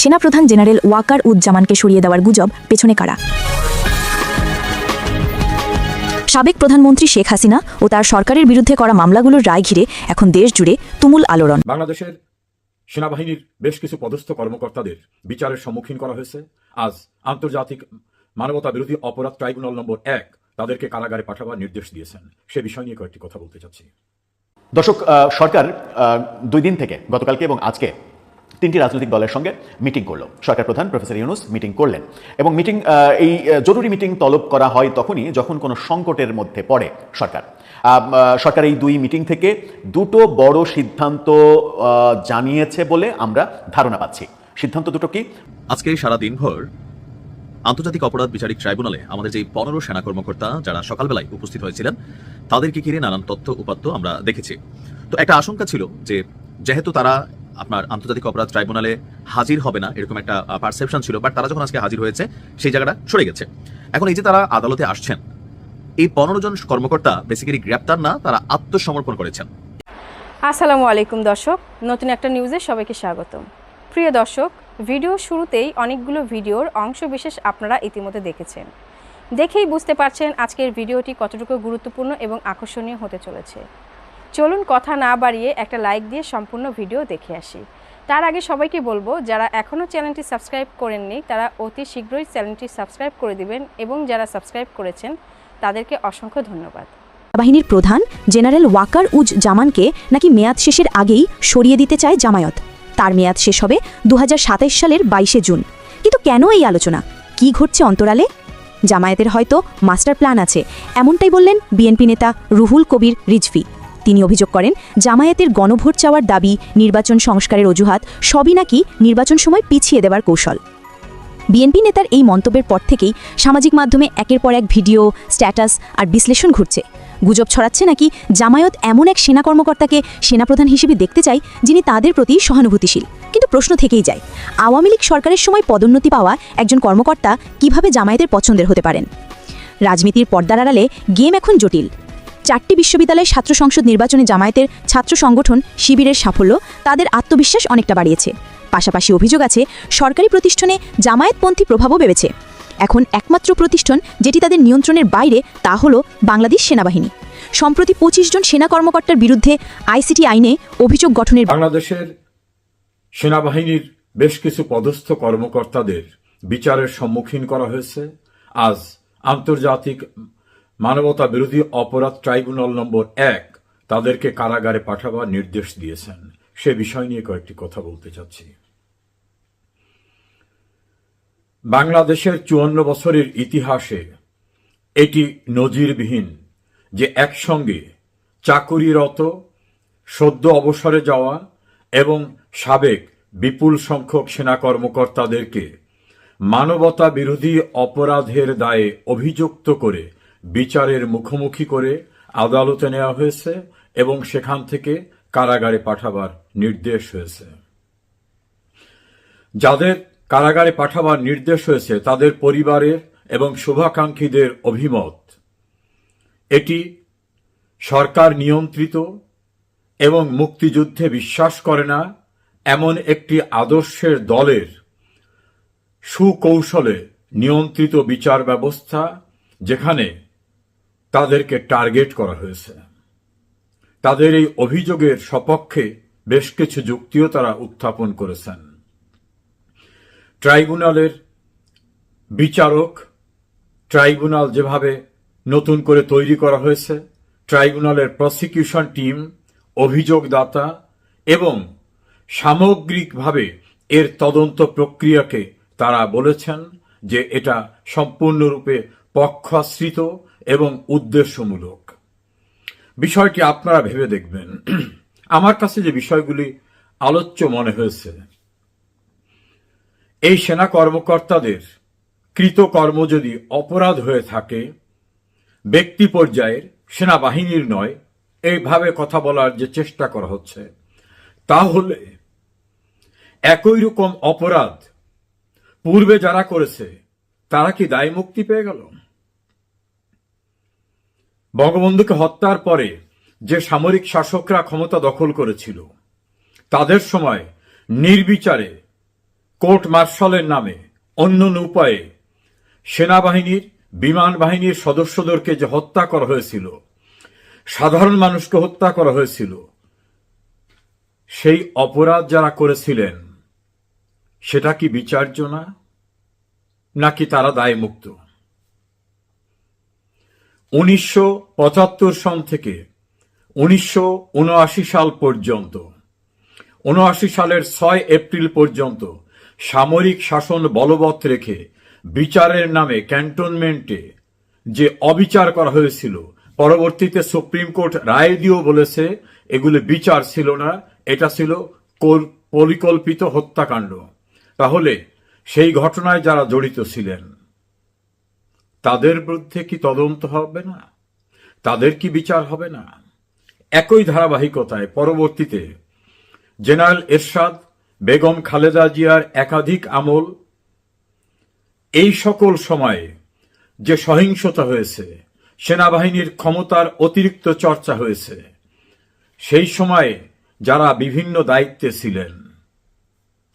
সেনাপ্রধান জেনারেল ওয়াকার উজ্জামানকে সরিয়ে দেওয়ার গুজব পেছনে কারা? সাবেক প্রধানমন্ত্রী শেখ হাসিনা ও তার সরকারের বিরুদ্ধে করা মামলাগুলোর রায় ঘিরে এখন দেশ জুড়ে তুমুল আলোড়ন। বাংলাদেশের সেনাবাহিনীর বেশ কিছু পদস্থ কর্মকর্তাদের বিচারের সম্মুখীন করা হয়েছে। আজ আন্তর্জাতিক মানবতা বিরোধী অপরাধ ট্রাইব্যুনাল নম্বর 1 তাদেরকে কারাগারে পাঠাবার নির্দেশ দিয়েছেন। সে বিষয় নিয়ে কয়েকটি কথা বলতে চাচ্ছি। দর্শক, সরকার 2 দিন থেকে গতকালকে এবং আজকে 3টি রাজনৈতিক দলের সঙ্গে মিটিং করলো। সরকার প্রধান প্রফেসর ইউনূস মিটিং করলেন এবং এই জরুরি মিটিং তলব করা হয় তখনই যখন কোনো সংকটের মধ্যে পড়ে সরকার এই 2 মিটিং থেকে 2টো বড় সিদ্ধান্ত জানিয়েছে বলে আমরা ধারণা পাচ্ছি। সিদ্ধান্ত 2টো কি? আজকে সারা দিনভর আন্তর্জাতিক অপরাধ বিচারিক ট্রাইব্যুনালে আমাদের যে 15 সেনা কর্মকর্তা যারা সকালবেলায় উপস্থিত হয়েছিলেন তাদেরকে ঘিরে নানান তথ্য উপাত্ত আমরা দেখেছি। তো একটা আশঙ্কা ছিল যে যেহেতু তারা আপনার আন্তর্জাতিক অপরাধ ট্রাইব্যুনালে হাজির হবে না এরকম একটা পারসেপশন ছিল, বাট তারা যখন আজকে হাজির হয়েছে সেই জায়গাটা সরে গেছে। এখন এই যে তারা আদালতে আসছেন, এই 15 জন কর্মকর্তা বেসিক্যালি গ্রেপ্তার না, তারা আত্মসমর্পণ করেছেন। আসসালামু আলাইকুম দর্শক, নতুন একটা নিউজে সবাইকে স্বাগতম। প্রিয় দর্শক, ভিডিও শুরুতেই অনেকগুলো ভিডিওর অংশ বিশেষ আপনারা ইতিমধ্যে দেখেছেন। দেখেই বুঝতে পারছেন আজকের ভিডিওটি কতটুকু গুরুত্বপূর্ণ এবং আকর্ষণীয় হতে চলেছে। চলুন কথা না বাড়িয়ে একটা লাইক দিয়ে সম্পূর্ণ ভিডিও দেখে আসি। তার আগে সবাইকে বলবো, যারা এখনও চ্যানেলটি সাবস্ক্রাইব করেননি তারা অতি শীঘ্রই চ্যানেলটি সাবস্ক্রাইব করে দিবেন এবং যারা সাবস্ক্রাইব করেছেন তাদেরকে অসংখ্য ধন্যবাদ। বাহিনীর প্রধান জেনারেল ওয়াকার উজ্জামানকে নাকি মেয়াদ শেষের আগেই সরিয়ে দিতে চায় জামায়াত। তার মেয়াদ শেষ হবে 2027 সালের 22 জুন। কিন্তু কেন এই আলোচনা? কি ঘটছে অন্তরালে? জামায়াতের হয়তো মাস্টার প্ল্যান আছে, এমনটাই বললেন বিএনপি নেতা রুহুল কবির রিজভী। তিনি অভিযোগ করেন জামায়াতের গণভোট চাওয়ার দাবি, নির্বাচন সংস্কারের অজুহাত সবই নাকি নির্বাচন সময় পিছিয়ে দেওয়ার কৌশল। বিএনপি নেতার এই মন্তব্যের পর থেকেই সামাজিক মাধ্যমে একের পর এক ভিডিও, স্ট্যাটাস আর বিশ্লেষণ ঘুরছে। গুজব ছড়াচ্ছে নাকি জামায়াত এমন এক সেনা কর্মকর্তাকে সেনাপ্রধান হিসেবে দেখতে চায় যিনি তাদের প্রতি সহানুভূতিশীল। কিন্তু প্রশ্ন থেকেই যায়, আওয়ামী লীগ সরকারের সময় পদোন্নতি পাওয়া একজন কর্মকর্তা কিভাবে জামায়াতের পছন্দের হতে পারেন? রাজনীতির পর্দার আড়ালে গেম এখন জটিল। 4টি বিশ্ববিদ্যালয়ের ছাত্র সংসদ নির্বাচনে জামায়াতের ছাত্র সংগঠন শিবিরের সাফল্য তাদের আত্মবিশ্বাস অনেকটা বাড়িয়েছে। পাশাপাশি অভিযোগ আছে সরকারি প্রতিষ্ঠানে জামায়াতপন্থী প্রভাবও বেড়েছে। এখন একমাত্র প্রতিষ্ঠান যেটি তাদের নিয়ন্ত্রণের বাইরে তা হলো বাংলাদেশ সেনাবাহিনী। সম্প্রতি 25 জন সেনা কর্মকর্তার বিরুদ্ধে আইসিটি আইনে অভিযোগ গঠনের বাংলাদেশের সেনাবাহিনীর বেশ কিছু পদস্থ কর্মকর্তাদের বিচারের সম্মুখীন করা হয়েছে। আজ আন্তর্জাতিক মানবতা বিরোধী অপরাধ ট্রাইব্যুনাল নম্বর 1 তাদেরকে কারাগারে পাঠাবার নির্দেশ দিয়েছেন। সে বিষয় নিয়ে কয়েকটি কথা বলতে চাচ্ছি। বাংলাদেশের 54 বছরের ইতিহাসে এটি নজিরবিহীন যে একসঙ্গে চাকুরিরত, সদ্য অবসরে যাওয়া এবং সাবেক বিপুল সংখ্যক সেনা কর্মকর্তাদেরকে মানবতা বিরোধী অপরাধের দায়ে অভিযুক্ত করে বিচারের মুখোমুখি করে আদালতে নেওয়া হয়েছে এবং সেখান থেকে কারাগারে পাঠাবার নির্দেশ হয়েছে। যাদের কারাগারে পাঠাবার নির্দেশ হয়েছে তাদের পরিবারের এবং শুভাকাঙ্ক্ষীদের অভিমত, এটি সরকার নিয়ন্ত্রিত এবং মুক্তিযুদ্ধে বিশ্বাস করে না এমন একটি আদর্শের দলের সুকৌশলে নিয়ন্ত্রিত বিচার ব্যবস্থা, যেখানে তাদেরকে টার্গেট করা হয়েছে। তাদের এই অভিযোগের সপক্ষে বেশ কিছু যুক্তিও তারা উত্থাপন করেছেন। ট্রাইব্যুনালের বিচারক, ট্রাইব্যুনাল যেভাবে নতুন করে তৈরি করা হয়েছে, ট্রাইব্যুনালের প্রসিকিউশন টিম, অভিযোগদাতা এবং সামগ্রিকভাবে এর তদন্ত প্রক্রিয়াকে তারা বলেছেন যে এটা সম্পূর্ণরূপে পক্ষাশ্রিত এবং উদ্দেশ্যমূলক। বিষয়টি আপনারা ভেবে দেখবেন। আমার কাছে যে বিষয়গুলি আলোচ্য মনে হয়েছে, এই সেনা কর্মকর্তাদের কৃতকর্ম যদি অপরাধ হয়ে থাকে, ব্যক্তি পর্যায়ের, সেনাবাহিনীর নয়, এইভাবে কথা বলার যে চেষ্টা করা হচ্ছে, তাহলে একই রকম অপরাধ পূর্বে যারা করেছে তারা কি দায় মুক্তি পেয়ে গেল? বঙ্গবন্ধুকে হত্যার পরে যে সামরিক শাসকরা ক্ষমতা দখল করেছিল, তাদের সময় নির্বিচারে কোর্ট মার্শালের নামে অন্য উপায়ে সেনাবাহিনীর বিমান বাহিনীর সদস্যদেরকে যে হত্যা করা হয়েছিল, সাধারণ মানুষকে হত্যা করা হয়েছিল, সেই অপরাধ যারা করেছিলেন সেটা কি বিচার্য না, নাকি তারা দায়মুক্ত? 1975 সন থেকে 1979 সাল পর্যন্ত, 79 সালের 6 এপ্রিল পর্যন্ত সামরিক শাসন বলবৎ রেখে বিচারের নামে ক্যান্টনমেন্টে যে অবিচার করা হয়েছিল, পরবর্তীতে সুপ্রিম কোর্ট রায় দিয়েও বলেছে এগুলো বিচার ছিল না, এটা ছিল পরিকল্পিত হত্যাকাণ্ড। তাহলে সেই ঘটনায় যারা জড়িত ছিলেন তাদের বিরুদ্ধে কি তদন্ত হবে না? তাদের কি বিচার হবে না? একই ধারাবাহিকতায় পরবর্তীতে জেনারেল এরশাদ, বেগম খালেদা জিয়ার একাধিক আমল, এই সকল সময়ে যে সহিংসতা হয়েছে, সেনাবাহিনীর ক্ষমতার অতিরিক্ত চর্চা হয়েছে, সেই সময়ে যারা বিভিন্ন দায়িত্বে ছিলেন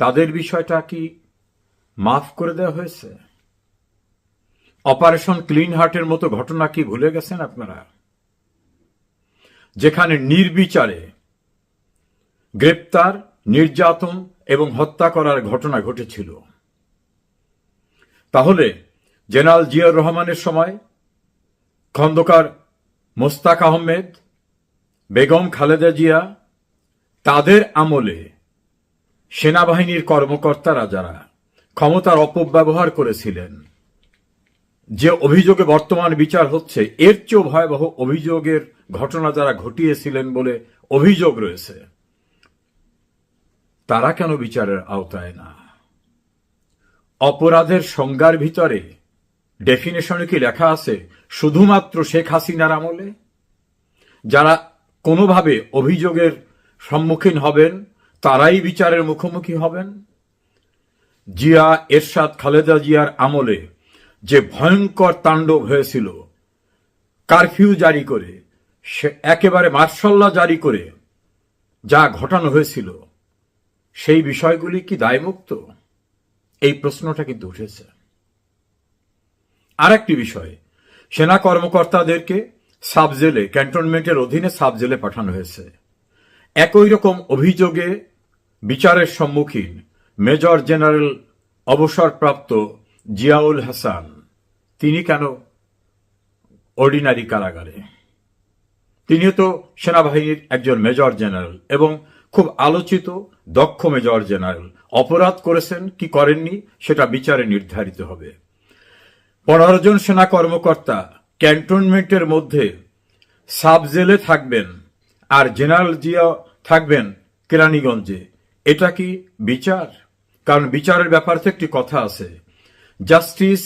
তাদের বিষয়টা কি মাফ করে দেওয়া হয়েছে? অপারেশন ক্লিন হার্টের মতো ঘটনা কি ভুলে গেছেন আপনারা? যেখানে নির্বিচারে গ্রেপ্তার, নির্যাতন এবং হত্যা করার ঘটনা ঘটেছিল। তাহলে জেনারেল জিয়াউর রহমানের সময় খন্দকার মোস্তাক আহমেদ, বেগম খালেদা জিয়া, তাদের আমলে সেনাবাহিনীর কর্মকর্তারা যারা ক্ষমতার অপব্যবহার করেছিলেন, যে অভিযোগে বর্তমান বিচার হচ্ছে, এর চেয়েও ভয়াবহ অভিযোগের ঘটনা যারা ঘটিয়েছিলেন বলে অভিযোগ রয়েছে, তারা কেন বিচারের আওতায় না? অপরাধের সংজ্ঞার ভিতরে ডেফিনেশনে কি লেখা আছে শুধুমাত্র শেখ হাসিনার আমলে যারা কোনোভাবে অভিযোগের সম্মুখীন হবেন তারাই বিচারের মুখোমুখি হবেন? জিয়া, এরশাদ, খালেদা জিয়ার আমলে যে ভয়ঙ্কর তাণ্ডব হয়েছিল, কারফিউ জারি করে, একেবারে মার্শাল্লা জারি করে যা ঘটানো হয়েছিল, সেই বিষয়গুলি কি দায়মুক্ত? এই প্রশ্নটা কিন্তু উঠেছে। আরেকটি বিষয়, সেনা কর্মকর্তাদেরকে সাব জেলে, ক্যান্টনমেন্টের অধীনে সাব জেলে পাঠানো হয়েছে। একই রকম অভিযোগে বিচারের সম্মুখীন মেজর জেনারেল অবসরপ্রাপ্ত জিয়াউল হাসান, তিনি কেন অর্ডিনারি কারাগারে? তিনিও তো সেনাবাহিনীর একজন মেজর জেনারেল এবং খুব আলোচিত দক্ষ মেজর জেনারেল। অপরাধ করেছেন কি করেননি সেটা বিচারে নির্ধারিত হবে। 15 জন সেনা কর্মকর্তা ক্যান্টনমেন্টের মধ্যে সাব জেলে থাকবেন আর জেনারেল জিয়া থাকবেন কেরানীগঞ্জে, এটা কি বিচার? কারণ বিচারের ব্যাপারে তো একটি কথা আছে, justice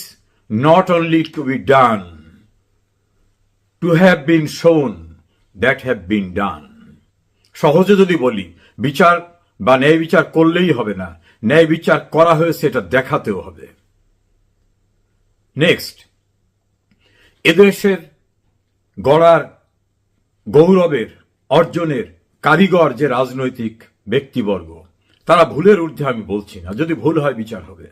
not only to be done, to have been shown that have been ডান। সহজে যদি বলি, বিচার বা ন্যায় বিচার করলেই হবে না, ন্যায় বিচার করা হয়েছে এটা দেখাতেও হবে। নেক্সট, এদেশের গড়ার গৌরবের অর্জনের কারিগর যে রাজনৈতিক ব্যক্তিবর্গ, তারা ভুলের ঊর্ধ্বে আমি বলছি না, যদি ভুল হয় বিচার হবে।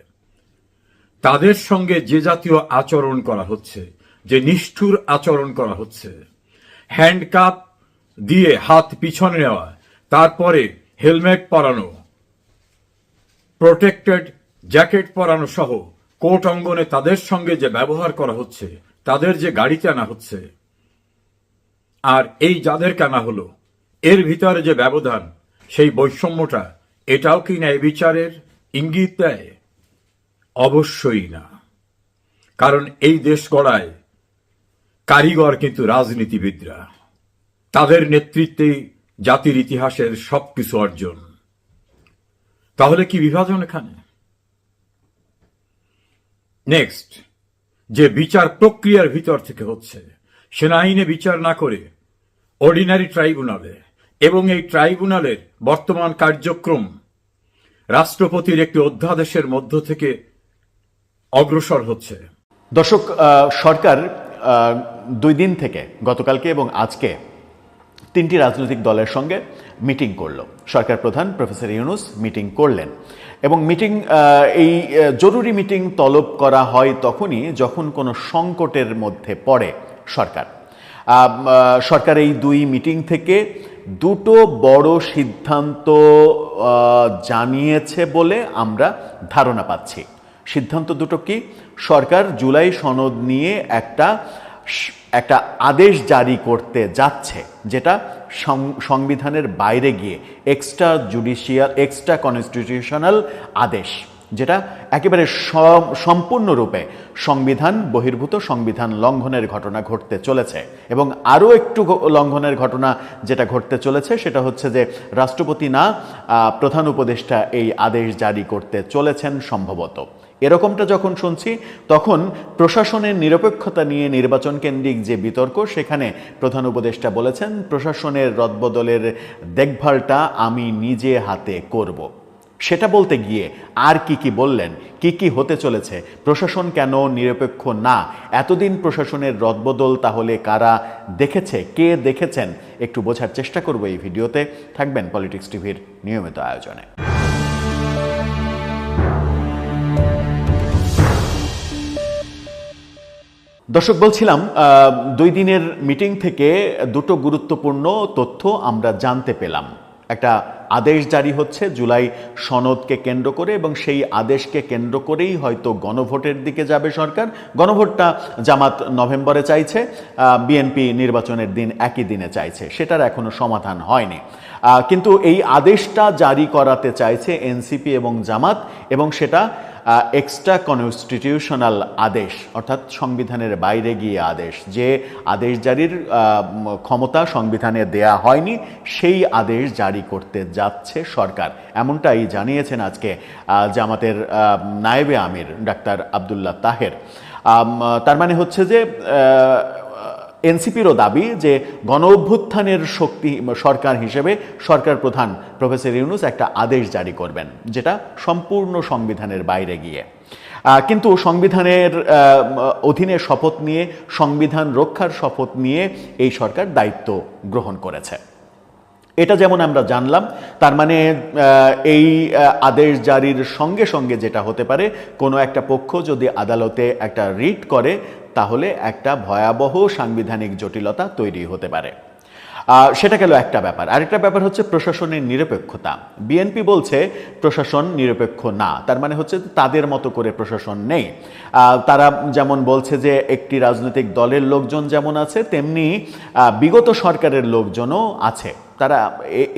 তাদের সঙ্গে যে জাতীয় আচরণ করা হচ্ছে, যে নিষ্ঠুর আচরণ করা হচ্ছে, হ্যান্ডকাপ দিয়ে হাত পিছনে নেওয়া, তারপরে হেলমেট পরানো, প্রোটেক্টেড জ্যাকেট পরানো সহ কোর্ট অঙ্গনে তাদের সঙ্গে যে ব্যবহার করা হচ্ছে, তাদের যে গাড়িতে আনা হচ্ছে, আর এই যাদেরকে আনা হলো, এর ভিতরে যে ব্যবধান, সেই বৈষম্যটা, এটাও কি ন্যায় বিচারের ইঙ্গিত দেয়? অবশ্যই না। কারণ এই দেশ গড়ায় কারিগর কিন্তু রাজনীতিবিদরা, তাদের নেতৃত্বেই জাতির ইতিহাসের সবকিছু অর্জন। তাহলে কি বিভাজন এখানে? নেক্সট, যে বিচার প্রক্রিয়ার ভিতর থেকে হচ্ছে, সেনা আইনে বিচার না করে অর্ডিনারি ট্রাইব্যুনালে, এবং এই ট্রাইব্যুনালের বর্তমান কার্যক্রম রাষ্ট্রপতির একটি অধ্যাদেশের মধ্য থেকে অগ্রসর হচ্ছে। দর্শক, সরকার 2 দিন থেকে, গতকালকে এবং আজকে, 3টি রাজনৈতিক দলের সঙ্গে মিটিং করলো। সরকার প্রধান প্রফেসর ইউনূস মিটিং করলেন এবং এই জরুরি মিটিং তলব করা হয় তখনই যখন কোনো সংকটের মধ্যে পড়ে সরকার। সরকার এই দুই মিটিং থেকে দুটো বড় সিদ্ধান্ত জানিয়েছে বলে আমরা ধারণা পাচ্ছি। সিদ্ধান্ত দুটো কি? সরকার জুলাই সনদ নিয়ে একটা আদেশ জারি করতে যাচ্ছে, যেটা সংবিধানের বাইরে গিয়ে এক্সট্রা কনস্টিটিউশনাল আদেশ, যেটা একেবারে সম্পূর্ণরূপে সংবিধান বহির্ভূত, সংবিধান লঙ্ঘনের ঘটনা ঘটতে চলেছে। এবং আরও একটু লঙ্ঘনের ঘটনা যেটা ঘটতে চলেছে সেটা হচ্ছে যে রাষ্ট্রপতি না, প্রধান উপদেষ্টা এই আদেশ জারি করতে চলেছেন সম্ভবত। এরকমটা যখন শুনছি তখন প্রশাসনের নিরপেক্ষতা নিয়ে নির্বাচন কেন্দ্রিক যে বিতর্ক, সেখানে প্রধান উপদেষ্টা বলেছেন প্রশাসনের রদবদলের দেখভালটা আমি নিজে হাতে করব। সেটা বলতে গিয়ে আর কি বললেন, কি হতে চলেছে, প্রশাসন কেন নিরপেক্ষ না, এতদিন প্রশাসনের রদবদল তাহলে কারা দেখেছে, কে দেখেছেন, একটু বোঝার চেষ্টা করব এই ভিডিওতে। থাকবেন পলিটিক্স টিভির নিয়মিত আয়োজনে। দর্শক, বলছিলাম 2 দিনের মিটিং থেকে দুটো গুরুত্বপূর্ণ তথ্য আমরা জানতে পেলাম। একটা আদেশ জারি হচ্ছে জুলাই সনদকে কেন্দ্র করে, এবং সেই আদেশকে কেন্দ্র করেই হয়তো গণভোটের দিকে যাবে সরকার। গণভোটটা জামাত নভেম্বরে চাইছে, বিএনপি নির্বাচনের দিন একই দিনে চাইছে, সেটার এখনো সমাধান হয়নি। কিন্তু এই আদেশটা জারি করাতে চাইছে এনসিপি এবং জামাত, এবং সেটা এক্সট্রা কনস্টিটিউশনাল আদেশ, অর্থাৎ সংবিধানের বাইরে গিয়ে আদেশ, যে আদেশ জারির ক্ষমতা সংবিধানে দেয়া হয়নি, সেই আদেশ জারি করতে যাচ্ছে সরকার। এমনটাই জানিয়েছেন আজকে জামাতের নায়েবে আমির ডাক্তার আব্দুল্লাহ তাহের। তার মানে হচ্ছে যে এনসিপিরও দাবি যে গণ অভ্যুত্থানের শক্তি সরকার হিসেবে সরকার প্রধান প্রফেসর ইউনূস একটা আদেশ জারি করবেন, যেটা সম্পূর্ণ সংবিধানের বাইরে গিয়ে। কিন্তু সংবিধানের অধীনে শপথ নিয়ে, সংবিধান রক্ষার শপথ নিয়ে এই সরকার দায়িত্ব গ্রহণ করেছে। এটা যেমন আমরা জানলাম, তার মানে এই আদেশ জারির সঙ্গে সঙ্গে যেটা হতে পারে, কোনো একটা পক্ষ যদি আদালতে একটা রিট করে তাহলে একটা ভয়াবহ সাংবিধানিক জটিলতা তৈরি হতে পারে। সেটা গেল একটা ব্যাপার। আরেকটা ব্যাপার হচ্ছে প্রশাসনের নিরপেক্ষতা। বিএনপি বলছে প্রশাসন নিরপেক্ষ না, তার মানে হচ্ছে তাদের মতো করে প্রশাসন নেই। তারা যেমন বলছে যে একটি রাজনৈতিক দলের লোকজন যেমন আছে, তেমনি বিগত সরকারের লোকজনও আছে, তারা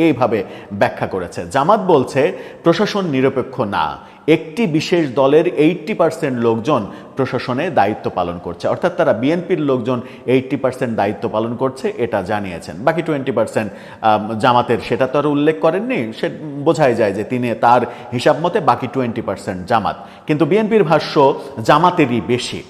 এইভাবে ব্যাখ্যা করেছে। জামাত বলছে প্রশাসন নিরপেক্ষ না, একটি বিশেষ দলের 80% লোকজন প্রশাসনে দায়িত্ব পালন করছে, অর্থাৎ তারা বিএনপির লোকজন 80% দায়িত্ব পালন করছে, এটা জানিয়েছেন। বাকি 20% জামাতের, সেটা তো আর উল্লেখ করেননি, সে বোঝাই যায় যে তার হিসাব মতে বাকি 20% জামাত, কিন্তু বিএনপির ভাষ্য জামাতেরই বেশি।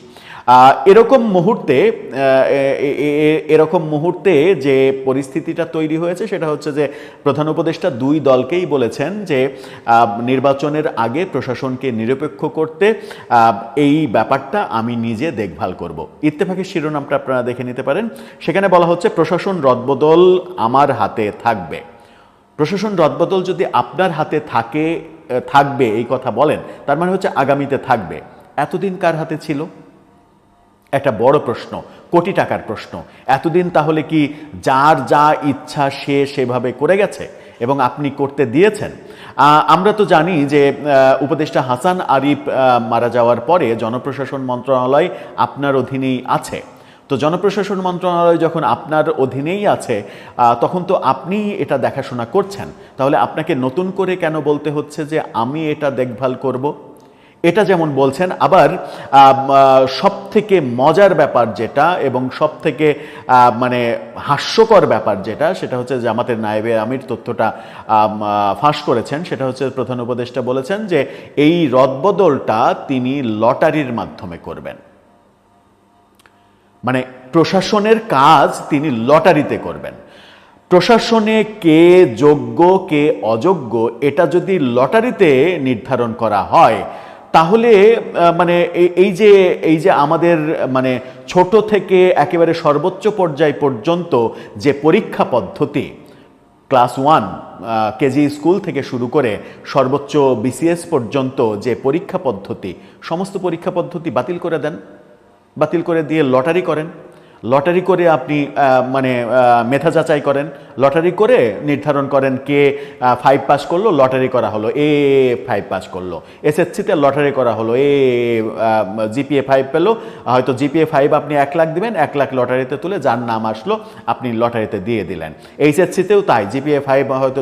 এরকম মুহূর্তে যে পরিস্থিতিটা তৈরি হয়েছে সেটা হচ্ছে যে প্রধান উপদেষ্টা দুই দলকেই বলেছেন যে নির্বাচনের আগে প্রশাসনকে নিরপেক্ষ করতে এই ব্যাপারটা আমি নিজে দেখভাল করব। ইত্তেফাকের শিরোনামটা আপনারা দেখে নিতে পারেন। সেখানে বলা হচ্ছে প্রশাসন রদবদল আমার হাতে থাকবে। প্রশাসন রদবদল যদি আপনার হাতে থাকবে এই কথা বলেন, তার মানে হচ্ছে আগামীতে থাকবে। এতদিন কার হাতে ছিল? একটা বড় প্রশ্ন, কোটি টাকার প্রশ্ন। এতদিন তাহলে কি যার যা ইচ্ছা সে সেভাবে করে গেছে এবং আপনি করতে দিয়েছেন? আমরা তো জানি যে উপদেষ্টা হাসান আরিফ মারা যাওয়ার পরে জনপ্রশাসন মন্ত্রণালয় আপনার অধীনেই আছে। তো জনপ্রশাসন মন্ত্রণালয় যখন আপনার অধীনেই আছে, তখন তো আপনি এটা দেখাশোনা করছেন, তাহলে আপনাকে নতুন করে কেন বলতে হচ্ছে যে আমি এটা দেখভাল করব? এটা যেমন বলছেন। আবার সবথেকে মজার ব্যাপার যেটা এবং সবথেকে মানে হাস্যকর ব্যাপার যেটা, সেটা হচ্ছে জামাতের নায়েবে আমির তথ্যটা ফাঁস করেছেন। সেটা হচ্ছে প্রধান উপদেষ্টা বলেছেন যে এই রদবদলটা তিনি লটারির মাধ্যমে করবেন। মানে প্রশাসনের কাজ তিনি লটারিতে করবেন। প্রশাসনে কে যোগ্য কে অযোগ্য এটা যদি লটারিতে নির্ধারণ করা হয়, তাহলে মানে এই যে আমাদের মানে ছোট থেকে একেবারে সর্বোচ্চ পর্যায় পর্যন্ত যে পরীক্ষা পদ্ধতি, ক্লাস 1 কেজি স্কুল থেকে শুরু করে সর্বোচ্চ বিসিএস পর্যন্ত যে পরীক্ষা পদ্ধতি, সমস্ত পরীক্ষা পদ্ধতি বাতিল করে দেন, বাতিল করে দিয়ে লটারি করেন। লটারি করে আপনি মেধা যাচাই করেন, লটারি করে নির্ধারণ করেন কে 5 পাস করলো, লটারি করা হলো এ 5 পাস করলো। এসএসসিতে লটারি করা হলো এ জিপিএ 5 পেলো, হয়তো জিপিএ 5 আপনি 1 লাখ দিবেন, 1 লাখ লটারিতে তুলে যার নাম আসলো আপনি লটারিতে দিয়ে দিলেন। এইচএসসিতেও তাই, জিপিএ 5 হয়তো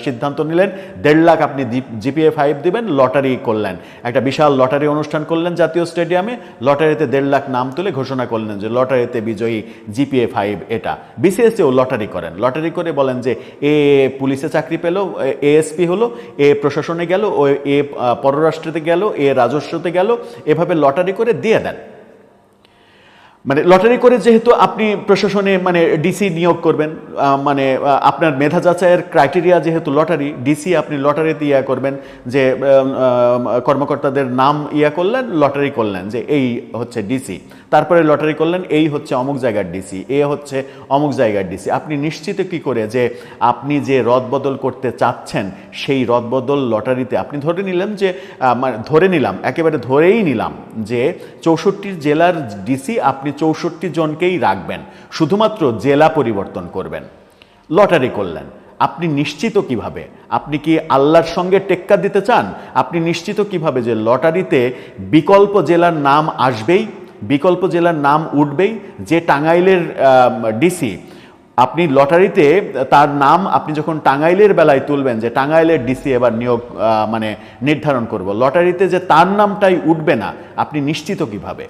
সিদ্ধান্ত নিলেন 1.5 লাখ আপনি জিপিএ 5 দিবেন, লটারি করলেন, একটা বিশাল লটারি অনুষ্ঠান করলেন জাতীয় স্টেডিয়ামে, লটারিতে 1.5 লাখ নাম তুলে ঘোষণা করলেন যে লটারিতে বিজয়ী জিপিএ 5 এটা। বিসিএসেও লটারি করেন, লটারি করে বলেন যে এ পুলিশে চাকরি পেল, এএসপি হলো, এ প্রশাসনে গেল, ও এ পররাষ্ট্রতে গেল, এ রাজস্বতে গেল, এভাবে লটারি করে দিয়ে দেন। লটারি করে যেহেতু আপনি প্রশাসনে ডিসি নিয়োগ করবেন, আপনার মেধা যাচাইয়ের ক্রাইটেরিয়া যেহেতু লটারি, ডিসি আপনি লটারিতে করবেন যে কর্মকর্তাদের নাম করলেন, লটারি করলেন যে এই হচ্ছে ডিসি, তারপরে লটারি করলেন এই হচ্ছে অমুক জায়গার ডিসি, এ হচ্ছে অমুক জায়গার ডিসি। আপনি নিশ্চিত কি করে যে আপনি যে রদবদল করতে চাচ্ছেন সেই রদবদল লটারিতে আপনি ধরে নিলেন যে একেবারে ধরেই নিলাম যে 64 জেলার ডিসি আপনি 64 জনকেই রাখবেন, শুধুমাত্র জেলা পরিবর্তন করবেন, লটারি করলেন। আপনি নিশ্চিত কিভাবে? আপনি কি আল্লাহর সঙ্গে টেক্কা দিতে চান? আপনি নিশ্চিত কিভাবে যে লটারিতে বিকল্প জেলার নাম আসবেই, বিকল্প জেলার নাম উঠবেই? যে টাঙ্গাইলের ডিসি, আপনি লটারিতে তার নাম আপনি যখন টাঙ্গাইলের বেলায় তুলবেন যে টাঙ্গাইলের ডিসি এবার নিয়োগ নির্ধারণ করব, লটারিতে যে তার নামটাই উঠবে না, আপনি নিশ্চিত কিভাবে?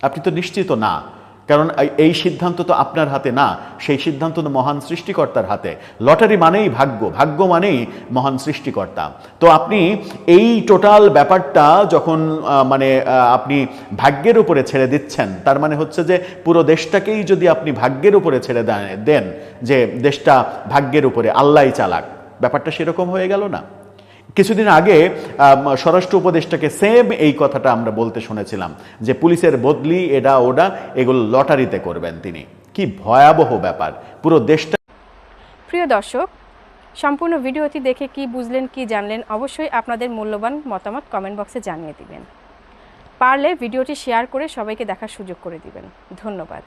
আপনি তো নিশ্চিত না, কারণ এই সিদ্ধান্ত তো আপনার হাতে না, সেই সিদ্ধান্ত তো মহান সৃষ্টিকর্তার হাতে। লটারি মানেই ভাগ্য, ভাগ্য মানেই মহান সৃষ্টিকর্তা। তো আপনি এই টোটাল ব্যাপারটা যখন আপনি ভাগ্যের উপরে ছেড়ে দিচ্ছেন, তার মানে হচ্ছে যে পুরো দেশটাকেই যদি আপনি ভাগ্যের উপরে ছেড়ে দেন, যে দেশটা ভাগ্যের উপরে, আল্লাহই চালাক, ব্যাপারটা সেরকম হয়ে গেল না? কিছুদিন আগে স্বরাষ্ট্র উপদেষ্টাকে সেম এই কথাটা আমরা বলতে শুনেছিলাম যে পুলিশের বদলি এটা ওটা এগুলো লটারিতে করবেন তিনি। কি ভয়াবহ ব্যাপার, পুরো দেশটা। প্রিয় দর্শক, সম্পূর্ণ ভিডিওটি দেখে কি বুঝলেন, কি জানলেন, অবশ্যই আপনাদের মূল্যবান মতামত কমেন্ট বক্সে জানিয়ে দিবেন। পারলে ভিডিওটি শেয়ার করে সবাইকে দেখার সুযোগ করে দিবেন। ধন্যবাদ।